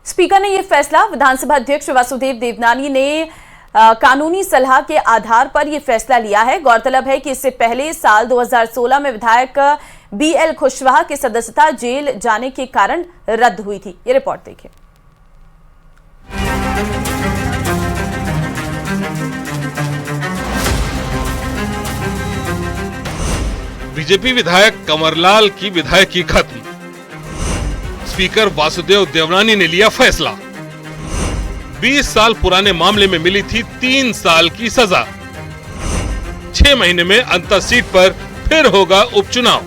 Speaker ने यह फैसला, विधानसभा अध्यक्ष वासुदेव देवनानी ने कानूनी सलाह के आधार पर यह फैसला लिया है। गौरतलब है कि इससे पहले साल 2016 में विधायक बीएल खुशवाहा की सदस्यता जेल जाने के कारण रद्द हुई थी। ये रिपोर्ट देखिए। बीजेपी विधायक कंवरलाल की विधायकी खत्म। स्पीकर वासुदेव देवनानी ने लिया फैसला। 20 साल पुराने मामले में मिली थी 3 साल की सजा। 6 महीने में अंतर सीट पर फिर होगा उपचुनाव।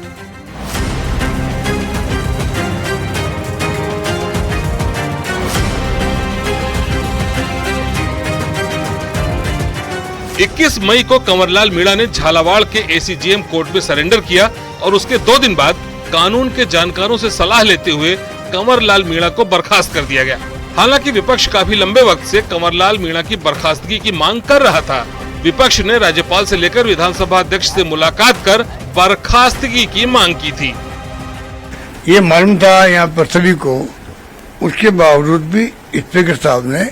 इक्कीस मई को कंवरलाल मीणा ने झालावाड़ के एसीजेएम कोर्ट में सरेंडर किया और उसके 2 दिन बाद कानून के जानकारों से सलाह लेते हुए कंवरलाल मीणा को बर्खास्त कर दिया गया। हालांकि विपक्ष काफी लंबे वक्त से कंवरलाल मीणा की बर्खास्तगी की मांग कर रहा था। विपक्ष ने राज्यपाल से लेकर विधानसभा अध्यक्ष से मुलाकात कर बर्खास्तगी की मांग की थी। ये मालूम था यहाँ पर सभी को, उसके बावजूद भी स्पीकर साहब ने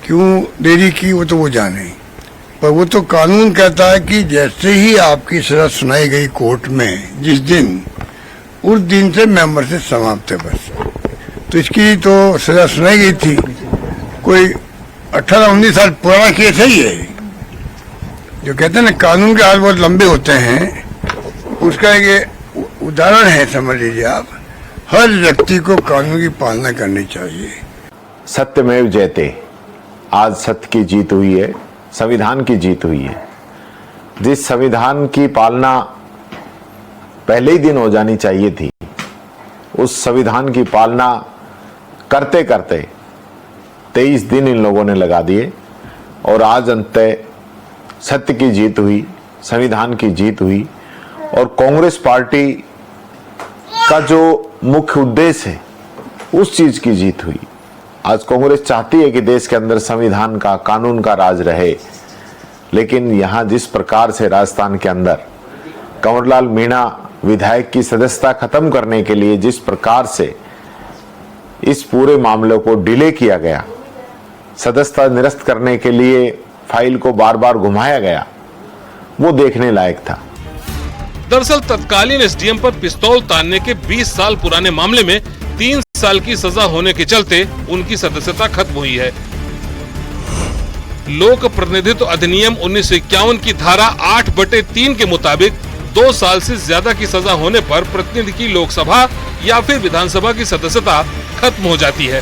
क्यों देरी की वो तो वो जाने, पर वो तो कानून कहता है कि जैसे ही आपकी सजा सुनाई गई कोर्ट में जिस दिन, उस दिन से मेंबर से समाप्त है बस। तो इसकी तो सजा सुनाई गई थी। कोई 18-19 साल पुराना केस है ये। जो कहते हैं ना कानून के हाल बहुत लंबे होते हैं, उसका ये उदाहरण है, समझ लीजिए आप। हर व्यक्ति को कानून की पालना करनी चाहिए। सत्यमेव जयते। आज सत्य की जीत हुई है, संविधान की जीत हुई है। जिस संविधान की पालना पहले ही दिन हो जानी चाहिए थी, उस संविधान की पालना करते करते 23 दिन इन लोगों ने लगा दिए और आज अंततः सत्य की जीत हुई, संविधान की जीत हुई और कांग्रेस पार्टी का जो मुख्य उद्देश्य है उस चीज की जीत हुई। आज कांग्रेस चाहती है कि देश के अंदर संविधान का, कानून का राज रहे, लेकिन यहां जिस प्रकार से राजस्थान के अंदर कंवरलाल मीणा विधायक की सदस्यता खत्म करने के लिए जिस प्रकार से इस पूरे मामले को डिले किया गया, सदस्यता निरस्त करने के लिए फाइल को बार बार घुमाया गया, वो देखने लायक था। दरअसल तत्कालीन एसडीएम पर पिस्तौल तानने के 20 साल पुराने मामले में 3 साल की सजा होने के चलते उनकी सदस्यता खत्म हुई है। लोक प्रतिनिधित्व अधिनियम 1951 की धारा 8/3 के मुताबिक 2 साल से ज्यादा की सजा होने पर प्रतिनिधि की लोकसभा या फिर विधानसभा की सदस्यता खत्म हो जाती है।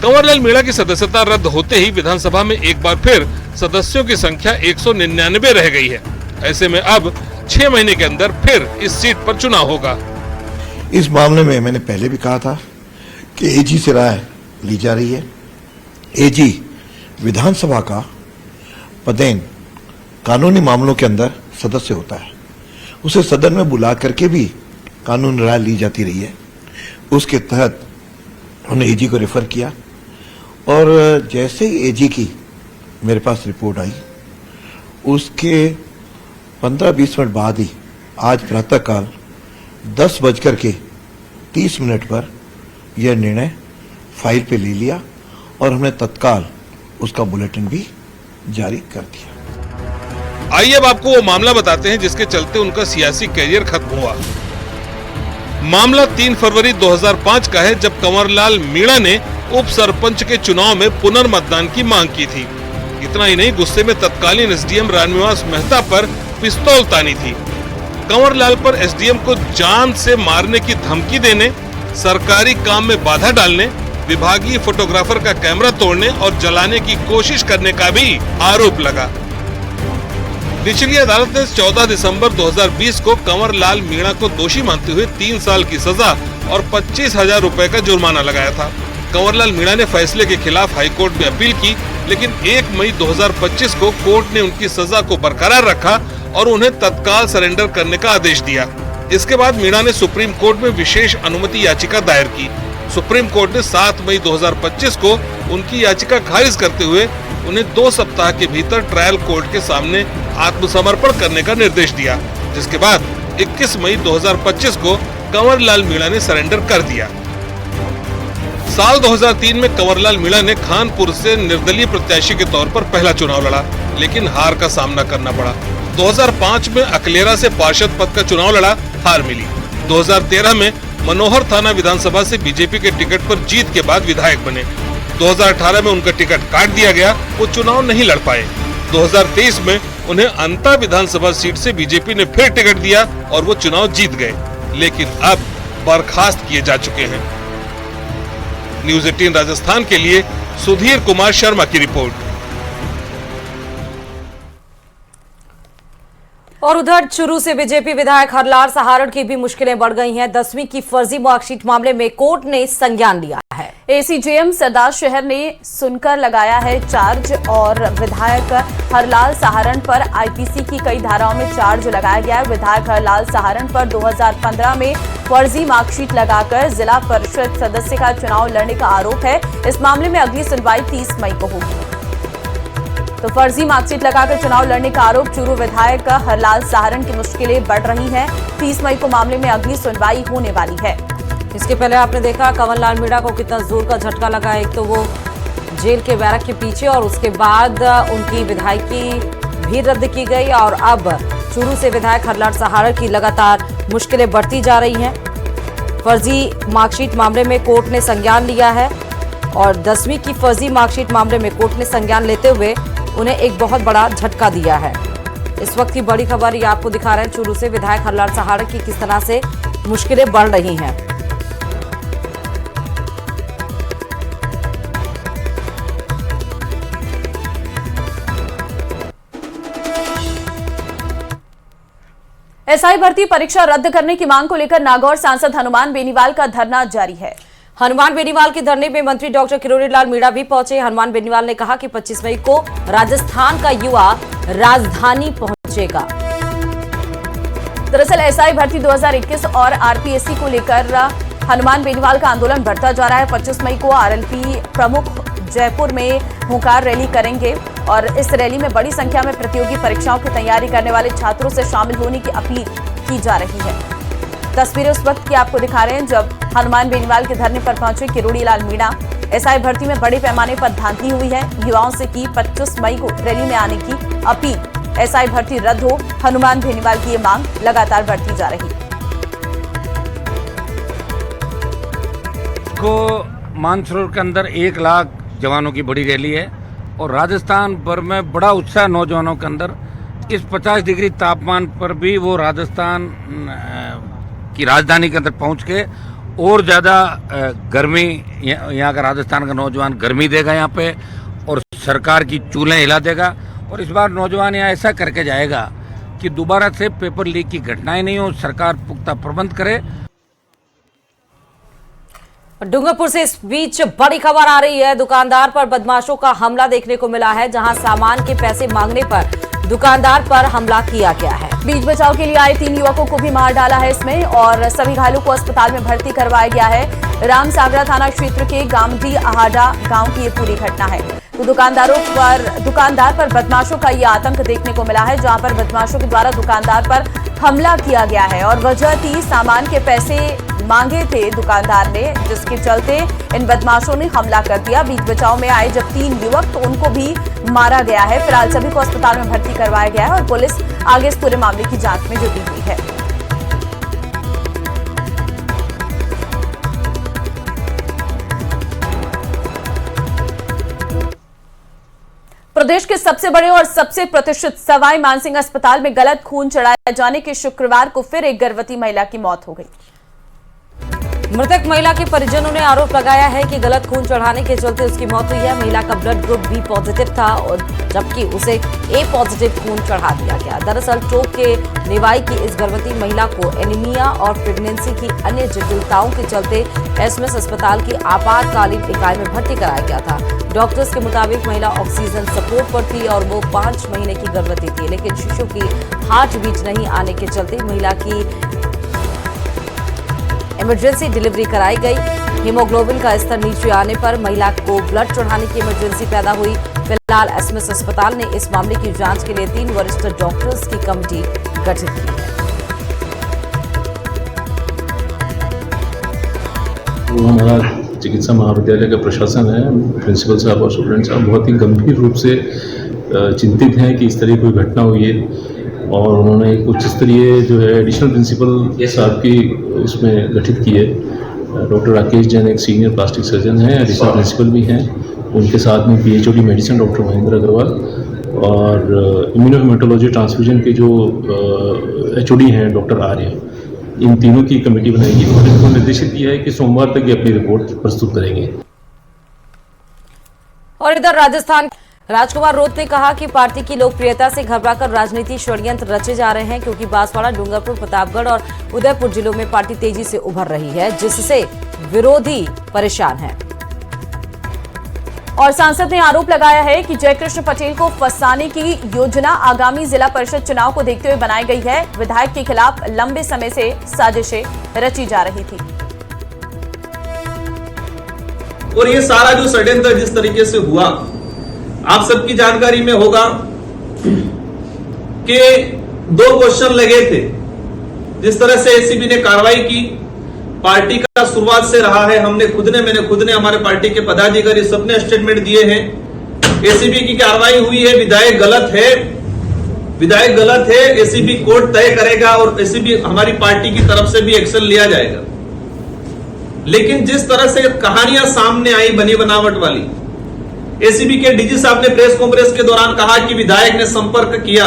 कंवरलाल मीणा की सदस्यता रद्द होते ही विधानसभा में एक बार फिर सदस्यों की संख्या 199 रह गई है। ऐसे में अब 6 महीने के अंदर फिर इस सीट पर चुनाव होगा। इस मामले में मैंने पहले भी कहा था कि एजी से राय ली जा रही है। एजी विधानसभा का पदेन कानूनी मामलों के अंदर सदस्य होता है। उसे सदन में बुला करके भी कानूनी राय ली जाती रही है। उसके तहत उन्होंने एजी को रेफर किया और जैसे ही एजी की मेरे पास रिपोर्ट आई, उसके 15-20 मिनट बाद ही आज प्रातःकाल 10:30 पर यह निर्णय फाइल पे ले लिया और हमने तत्काल उसका बुलेटिन भी जारी कर दिया। आइए अब आपको वो मामला बताते हैं जिसके चलते उनका सियासी करियर खत्म हुआ। मामला 3 फरवरी 2005 का है, जब कंवरलाल मीणा ने उप सरपंच के चुनाव में पुनर्मतदान की मांग की थी। इतना ही नहीं, गुस्से में तत्कालीन एसडीएम रामनिवास मेहता पर पिस्तौल तानी थी। कंवरलाल पर एसडीएम को जान से मारने की धमकी देने, सरकारी काम में बाधा डालने, विभागीय फोटोग्राफर का कैमरा तोड़ने और जलाने की कोशिश करने का भी आरोप लगा। निचली अदालत ने 14 दिसंबर 2020 को कंवरलाल मीणा को दोषी मानते हुए 3 साल की सजा और 25,000 रुपए का जुर्माना लगाया था। कंवरलाल मीणा ने फैसले के खिलाफ हाईकोर्ट में अपील की, लेकिन 1 मई 2025 को कोर्ट ने उनकी सजा को बरकरार रखा और उन्हें तत्काल सरेंडर करने का आदेश दिया। इसके बाद मीणा ने सुप्रीम कोर्ट में विशेष अनुमति याचिका दायर की। सुप्रीम कोर्ट ने 7 मई 2025 को उनकी याचिका खारिज करते हुए उन्हें 2 सप्ताह के भीतर ट्रायल कोर्ट के सामने आत्मसमर्पण करने का निर्देश दिया, जिसके बाद 21 मई 2025 को कंवरलाल मीणा ने सरेंडर कर दिया। साल 2003 में कंवरलाल मीणा ने खानपुर से निर्दलीय प्रत्याशी के तौर पर पहला चुनाव लड़ा, लेकिन हार का सामना करना पड़ा। 2005 में अकलेरा से पार्षद पद का चुनाव लड़ा, हार मिली। 2013 में मनोहर थाना विधानसभा से बीजेपी के टिकट पर जीत के बाद विधायक बने। 2018 में उनका टिकट काट दिया गया, वो चुनाव नहीं लड़ पाए। 2023 में उन्हें अंता विधानसभा सीट से बीजेपी ने फिर टिकट दिया और वो चुनाव जीत गए, लेकिन अब बर्खास्त किए जा चुके हैं। न्यूज़ 18 राजस्थान के लिए सुधीर कुमार शर्मा की रिपोर्ट। और उधर चुरू से बीजेपी विधायक हरलाल सहारण की भी मुश्किलें बढ़ गई हैं। 10वीं की फर्जी मार्कशीट मामले में कोर्ट ने संज्ञान लिया है। एसीजेएम सरदार शहर ने सुनकर लगाया है चार्ज और विधायक हरलाल सहारण पर आईपीसी की कई धाराओं में चार्ज लगाया गया है। विधायक हरलाल सहारण पर 2015 में फर्जी मार्कशीट लगाकर जिला परिषद सदस्य का चुनाव लड़ने का आरोप है। इस मामले में अगली सुनवाई 30 मई को होगी। तो फर्जी मार्कशीट लगाकर चुनाव लड़ने का आरोप, चूरू विधायक हरलाल सहारण की मुश्किलें बढ़ रही हैं। 30 मई को मामले में अगली सुनवाई होने वाली है। इसके पहले आपने देखा कंवरलाल मीणा को कितना जोर का झटका लगा। एक तो वो जेल के बैरक के पीछे और उसके बाद उनकी विधायकी भी रद्द की गई और अब चूरू से विधायक हरलाल सहारण की लगातार मुश्किलें बढ़ती जा रही हैं। फर्जी मार्कशीट मामले में कोर्ट ने संज्ञान लिया है और 10वीं की फर्जी मार्कशीट मामले में कोर्ट ने संज्ञान लेते हुए उन्हें एक बहुत बड़ा झटका दिया है। इस वक्त की बड़ी खबर ये आपको दिखा रहे हैं चूरू से विधायक हरलाल सहारण की किस तरह से मुश्किलें बढ़ रही हैं। एसआई भर्ती परीक्षा रद्द करने की मांग को लेकर नागौर सांसद हनुमान बेनीवाल का धरना जारी है। हनुमान बेनीवाल के धरने में मंत्री डॉक्टर किरोड़ी लाल मीणा भी पहुंचे। हनुमान बेनीवाल ने कहा कि 25 मई को राजस्थान का युवा राजधानी पहुंचेगा। दरअसल एसआई भर्ती 2021 और आरपीएससी को लेकर हनुमान बेनीवाल का आंदोलन बढ़ता जा रहा है। 25 मई को आरएलपी प्रमुख जयपुर में हुंकार रैली करेंगे और इस रैली में बड़ी संख्या में प्रतियोगी परीक्षाओं की तैयारी करने वाले छात्रों से शामिल होने की अपील की जा रही है। तस्वीरें उस वक्त की आपको दिखा रहे हैं जब हनुमान बेनीवाल के धरने पर पहुंचे किरोड़ी लाल मीणा। एसआई भर्ती में बड़े पैमाने पर धांधली हुई है। युवाओं से की 25 मई को रैली में आने की अपील। एसआई भर्ती रद्द हो, हनुमान बेनीवाल की ये मांग लगातार बढ़ती जा रही। को मानसरोवर के अंदर 1 लाख जवानों की बड़ी रैली है और राजस्थान भर में बड़ा उत्साह नौजवानों के अंदर। इस 50 डिग्री तापमान पर भी वो राजस्थान की राजधानी के अंदर पहुंच के और ज़्यादा गर्मी, यहाँ का राजस्थान का नौजवान गर्मी देगा यहाँ पे और सरकार की चूल्हें हिला देगा। और इस बार नौजवान यहाँ ऐसा करके जाएगा कि दोबारा से पेपर लीक की घटनाएं नहीं हो, सरकार पुख्ता प्रबंध करे। डूंगरपुर से इस बीच बड़ी खबर आ रही है। दुकानदार पर बदमाशों का हमला देखने को मिला है, जहां सामान के पैसे मांगने पर दुकानदार पर हमला किया गया है। बीच बचाव के लिए आए 3 युवकों को भी मार डाला है इसमें और सभी घायलों को अस्पताल में भर्ती करवाया गया है। रामसागरा थाना क्षेत्र के गामडी आहाडा गांव की ये पूरी घटना है। तो दुकानदार पर बदमाशों का ये आतंक देखने को मिला है, जहां पर बदमाशों के द्वारा दुकानदार पर हमला किया गया है और वजह थी सामान के पैसे मांगे थे दुकानदार ने, जिसके चलते इन बदमाशों ने हमला कर दिया। बीच बचाव में आए जब 3 युवक तो उनको भी मारा गया है। फिलहाल सभी को अस्पताल में भर्ती करवाया गया है और पुलिस आगे इस पूरे मामले की जांच में जुटी हुई है। प्रदेश के सबसे बड़े और सबसे प्रतिष्ठित सवाई मानसिंह अस्पताल में गलत खून चढ़ाए जाने के शुक्रवार को फिर एक गर्भवती महिला की मौत हो गई। मृतक महिला के परिजनों ने आरोप लगाया है कि गलत खून चढ़ाने के चलते उसकी मौत हुई है। महिला का ब्लड ग्रुप बी पॉजिटिव था और जबकि उसे ए पॉजिटिव खून चढ़ा दिया गया। दरअसल टोक के निवाई की इस गर्भवती महिला को एनीमिया और प्रेगनेंसी की अन्य जटिलताओं के चलते एसएमएस अस्पताल की आपातकालीन इकाई में भर्ती कराया गया था। डॉक्टर्स के मुताबिक महिला ऑक्सीजन सपोर्ट पर थी और वो 5 महीने की गर्भवती थी, लेकिन शिशु की हार्ट बीट नहीं आने के चलते महिला की इमरजेंसी डिलीवरी कराई गई। हीमोग्लोबिन का स्तर नीचे आने पर महिला को ब्लड चढ़ाने की इमरजेंसी पैदा हुई। फिलहाल एसएमएस अस्पताल ने इस मामले की जांच के लिए 3 वरिष्ठ डॉक्टर्स की कमेटी गठित की है। वो हमारा चिकित्सा महाविद्यालय का प्रशासन है, प्रिंसिपल साहब और स्टूडेंट साहब बहुत ही गंभीर रूप से चिंतित हैं कि इस तरह कोई घटना हुई है और उन्होंने एक उच्च स्तरीय जो है एडिशनल प्रिंसिपल साहब की उसमें गठित की है। डॉक्टर राकेश जैन एक सीनियर प्लास्टिक सर्जन हैं, एडिशनल प्रिंसिपल भी हैं, उनके साथ में PhD medicine doctor Mahendra Agarwal और इम्यूनोहेमेटोलॉजी ट्रांसफ्यूजन के जो HOD हैं डॉक्टर आर्य, इन तीनों की कमेटी बनाएगी और इनको निर्देशित किया है कि सोमवार तक ये अपनी रिपोर्ट प्रस्तुत करेंगे। और इधर राजस्थान राजकुमार रोत ने कहा कि पार्टी की लोकप्रियता से घबराकर राजनीति षड्यंत्र रचे जा रहे हैं, क्योंकि बांसवाड़ा, डूंगरपुर, प्रतापगढ़ और उदयपुर जिलों में पार्टी तेजी से उभर रही है, जिससे विरोधी परेशान हैं। और सांसद ने आरोप लगाया है कि जयकृष्ण पटेल को फंसाने की योजना आगामी जिला परिषद चुनाव को देखते हुए बनाई गई है। विधायक के खिलाफ लंबे समय से साजिशें रची जा रही थी और ये सारा जो षड्यंत्र जिस तरीके से हुआ, आप सबकी जानकारी में होगा कि 2 क्वेश्चन लगे थे। जिस तरह से एसीबी ने कार्रवाई की, पार्टी का शुरुआत से रहा है, मैंने खुद ने हमारे पार्टी के पदाधिकारी सबने स्टेटमेंट दिए हैं। एसीबी की कार्रवाई हुई है, विधायक गलत है, एसीबी कोर्ट तय करेगा और एसीबी हमारी पार्टी की तरफ से भी एक्शन लिया जाएगा। लेकिन जिस तरह से कहानियां सामने आई बनी बनावट वाली, एसीबी के डीजी साहब ने प्रेस कॉन्फ्रेंस के दौरान कहा कि विधायक ने संपर्क किया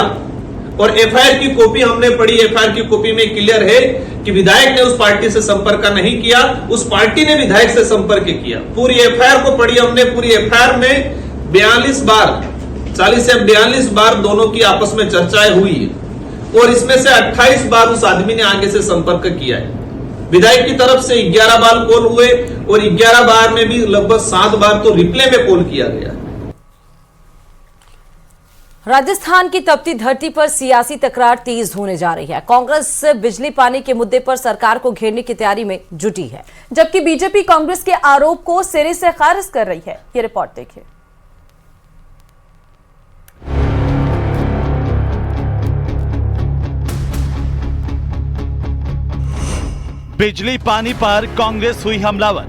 और एफआईआर की कॉपी हमने पढ़ी। एफआईआर की कॉपी में क्लियर है कि विधायक ने उस पार्टी से संपर्क नहीं किया, उस पार्टी ने विधायक से संपर्क किया। पूरी एफआईआर को पढ़ी हमने। पूरी एफआईआर में 42 बार 40 से 42 बार दोनों की आपस में चर्चाएं हुई है और इसमें से 28 बार उस आदमी ने आगे से संपर्क किया है। विधायक की तरफ से 11 बार कॉल हुए और 11 बार में भी लगभग 7 बार तो रिप्ले में कॉल किया गया। राजस्थान की तपती धरती पर सियासी तकरार तेज होने जा रही है। कांग्रेस बिजली पानी के मुद्दे पर सरकार को घेरने की तैयारी में जुटी है, जबकि बीजेपी कांग्रेस के आरोप को सिरे से खारिज कर रही है। ये रिपोर्ट देखिए। बिजली पानी पर कांग्रेस हुई हमलावर।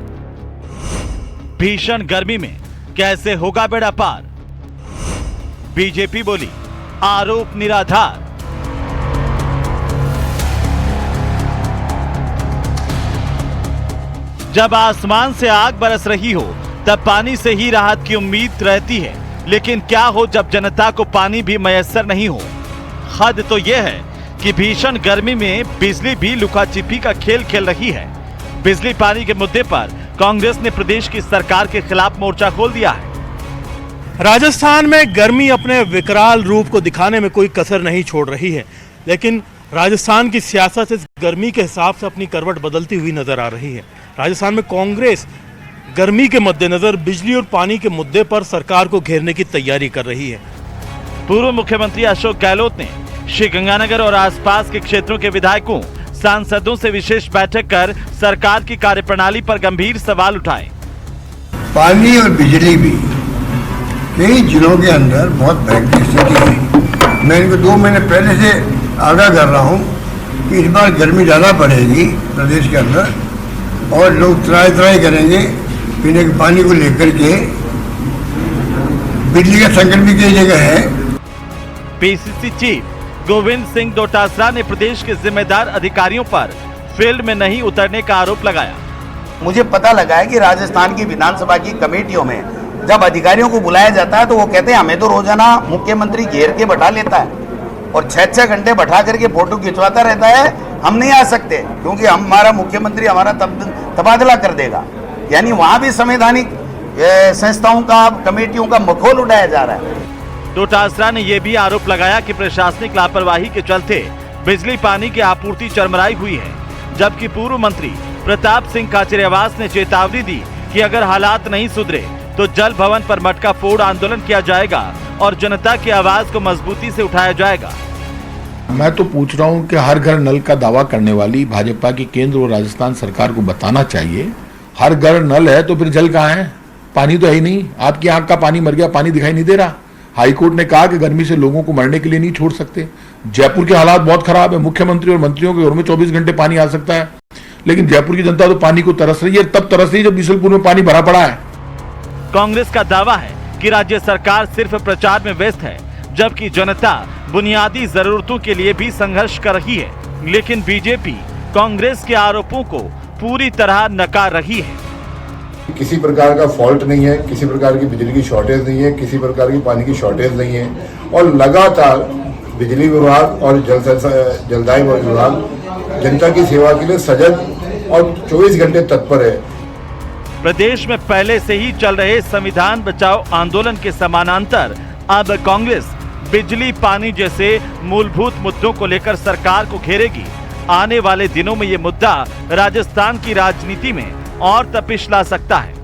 भीषण गर्मी में कैसे होगा बेड़ा पार? बीजेपी बोली आरोप निराधार। जब आसमान से आग बरस रही हो तब पानी से ही राहत की उम्मीद रहती है, लेकिन क्या हो जब जनता को पानी भी मयस्सर नहीं हो? हद तो यह है कि भीषण गर्मी में बिजली भी लुका छिपी का खेल खेल रही है। बिजली पानी के मुद्दे पर कांग्रेस ने प्रदेश की सरकार के खिलाफ मोर्चा खोल दिया है। राजस्थान में गर्मी अपने विकराल रूप को दिखाने में कोई कसर नहीं छोड़ रही है, लेकिन राजस्थान की सियासत इस गर्मी के हिसाब से अपनी करवट बदलती हुई नजर आ रही है। राजस्थान में कांग्रेस गर्मी के मद्देनजर बिजली और पानी के मुद्दे पर सरकार को घेरने की तैयारी कर रही है। पूर्व मुख्यमंत्री अशोक गहलोत ने श्री गंगानगर और आसपास के क्षेत्रों के विधायकों, सांसदों से विशेष बैठक कर सरकार की कार्यप्रणाली पर गंभीर सवाल उठाए। पानी और बिजली भी कई जिलों के अंदर बहुत भयंकर स्थिति है। मैं इनको 2 महीने पहले से आगाह कर रहा हूँ कि इस बार गर्मी ज़्यादा पड़ेगी प्रदेश के अंदर और लोग त्राई करेंगे पीने के पानी को लेकर के। बिजली का संकट भी कई जगह है। पीसीसी चीफ गोविंद सिंह डोटासरा ने प्रदेश के जिम्मेदार अधिकारियों पर फील्ड में नहीं उतरने का आरोप लगाया। मुझे पता लगा है कि राजस्थान की विधानसभा की कमेटियों में जब अधिकारियों को बुलाया जाता है तो वो कहते हैं हमें तो रोजाना मुख्यमंत्री घेर के बैठा लेता है और 6-6 घंटे बैठा करके फोटो खिंचवाता रहता है, हम नहीं आ सकते क्योंकि हमारा मुख्यमंत्री हमारा तबादला कर देगा। यानी वहां भी संवैधानिक संस्थाओं का, कमेटियों का मखौल उड़ाया जा रहा है। डोटासरा ने यह भी आरोप लगाया कि प्रशासनिक लापरवाही के चलते बिजली पानी की आपूर्ति चरमराई हुई है, जबकि पूर्व मंत्री प्रताप सिंह खाचरियावास ने चेतावनी दी कि अगर हालात नहीं सुधरे तो जल भवन पर मटका फोड़ आंदोलन किया जाएगा और जनता की आवाज को मजबूती से उठाया जाएगा। मैं तो पूछ रहा हूं कि हर घर नल का दावा करने वाली भाजपा की केंद्र और राजस्थान सरकार को बताना चाहिए, हर घर नल है तो फिर जल कहाँ है? पानी तो है ही नहीं। आपकी आंख का पानी मर गया, पानी दिखाई नहीं दे रहा। हाईकोर्ट ने कहा कि गर्मी से लोगों को मरने के लिए नहीं छोड़ सकते। जयपुर के हालात बहुत खराब है, मुख्यमंत्री और मंत्रियों के घरों में 24 घंटे पानी आ सकता है। लेकिन जयपुर की जनता तो पानी को तरस रही है, तब तरस रही है जब बिशनपुर में पानी भरा पड़ा है। कांग्रेस का दावा है कि राज्य सरकार सिर्फ प्रचार में व्यस्त है, जबकि जनता बुनियादी जरूरतों के लिए भी संघर्ष कर रही है। लेकिन बीजेपी कांग्रेस के आरोपों को पूरी तरह नकार रही है। किसी प्रकार का फॉल्ट नहीं है, किसी प्रकार की बिजली की शॉर्टेज नहीं है, किसी प्रकार की पानी की शॉर्टेज नहीं है और लगातार बिजली विभाग और जलदाय विभाग जनता की सेवा के लिए सजग और 24 घंटे तत्पर है। प्रदेश में पहले से ही चल रहे संविधान बचाओ आंदोलन के समानांतर अब कांग्रेस बिजली पानी जैसे मूलभूत मुद्दों को लेकर सरकार को घेरेगी। आने वाले दिनों में ये मुद्दा राजस्थान की राजनीति में और तपिश ला सकता है।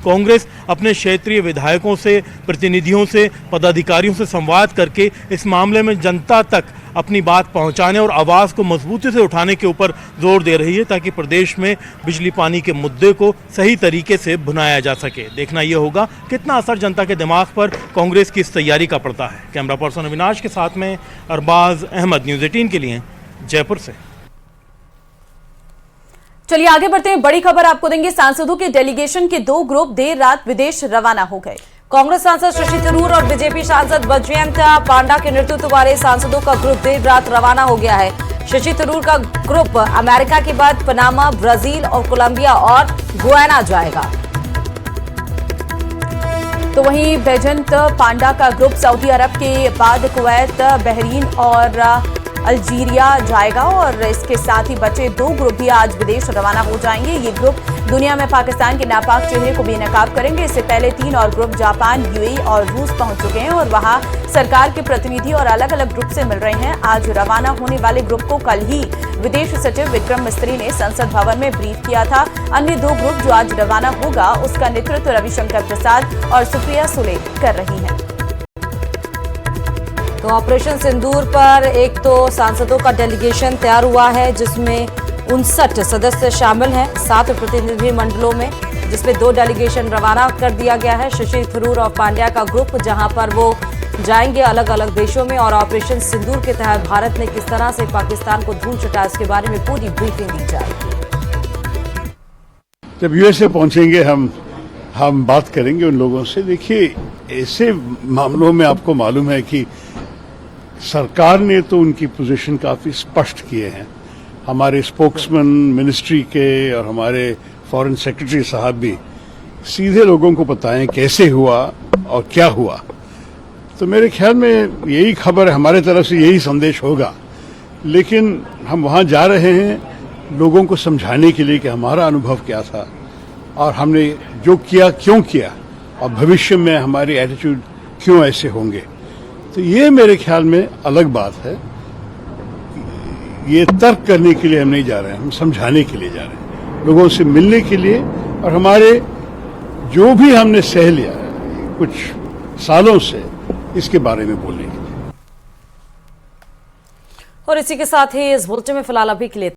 कांग्रेस अपने क्षेत्रीय विधायकों से, प्रतिनिधियों से, पदाधिकारियों से संवाद करके इस मामले में जनता तक अपनी बात पहुंचाने और आवाज को मजबूती से उठाने के ऊपर जोर दे रही है, ताकि प्रदेश में बिजली पानी के मुद्दे को सही तरीके से भुनाया जा सके। देखना यह होगा कितना असर जनता के दिमाग पर कांग्रेस की इस तैयारी का पड़ता है। कैमरा पर्सन अविनाश के साथ में अरबाज अहमद, न्यूज़ 18 के लिए जयपुर से। चलिए आगे बढ़ते हैं, बड़ी खबर आपको देंगे। सांसदों के डेलीगेशन के 2 ग्रुप देर रात विदेश रवाना हो गए। कांग्रेस सांसद शशि थरूर और बीजेपी सांसद बैजयंत पांडा के नेतृत्व वाले सांसदों का ग्रुप देर रात रवाना हो गया है। शशि थरूर का ग्रुप अमेरिका के बाद पनामा, ब्राजील और कोलंबिया और गुयाना जाएगा। तो वहीं बैजयंत पांडा का ग्रुप सऊदी अरब के बाद कुवैत, बहरीन और अल्जीरिया जाएगा और इसके साथ ही बचे 2 ग्रुप भी आज विदेश रवाना हो जाएंगे। ये ग्रुप दुनिया में पाकिस्तान के नापाक चेहरे को बेनकाब करेंगे। इससे पहले 3 और ग्रुप जापान, यूएई और रूस पहुंच चुके हैं और वहां सरकार के प्रतिनिधि और अलग अलग ग्रुप से मिल रहे हैं। आज रवाना होने वाले ग्रुप को कल ही विदेश सचिव विक्रम मिस्त्री ने संसद भवन में ब्रीफ किया था। अन्य 2 ग्रुप जो आज रवाना होगा उसका नेतृत्व रविशंकर प्रसाद और सुप्रिया सुले कर रही हैं। तो ऑपरेशन सिंदूर पर एक तो सांसदों का डेलीगेशन तैयार हुआ है, जिसमें 59 सदस्य शामिल हैं 7 प्रतिनिधि मंडलों में, जिसमें 2 डेलीगेशन रवाना कर दिया गया है। शशि थरूर और पांड्या का ग्रुप, जहां पर वो जाएंगे अलग अलग देशों में और ऑपरेशन सिंदूर के तहत भारत ने किस तरह से पाकिस्तान को धूल चटाया, इसके बारे में पूरी ब्रीफिंग दी जाएगी। जब यूएसए पहुंचेंगे हम बात करेंगे उन लोगों से। देखिए, ऐसे मामलों में आपको मालूम है कि सरकार ने तो उनकी पोजीशन काफी स्पष्ट किए हैं। हमारे स्पोक्समैन मिनिस्ट्री के और हमारे फॉरेन सेक्रेटरी साहब भी सीधे लोगों को बताएं कैसे हुआ और क्या हुआ। तो मेरे ख्याल में यही खबर है, हमारे तरफ से यही संदेश होगा। लेकिन हम वहां जा रहे हैं लोगों को समझाने के लिए कि हमारा अनुभव क्या था और हमने जो किया क्यों किया और भविष्य में हमारी एटीट्यूड क्यों ऐसे होंगे। तो ये मेरे ख्याल में अलग बात है। ये तर्क करने के लिए हम नहीं जा रहे हैं, हम समझाने के लिए जा रहे हैं, लोगों से मिलने के लिए और हमारे जो भी हमने सह लिया है कुछ सालों से, इसके बारे में बोलने के लिए। और इसी के साथ ही इस बुलेटिन में फिलहाल अभी के लिए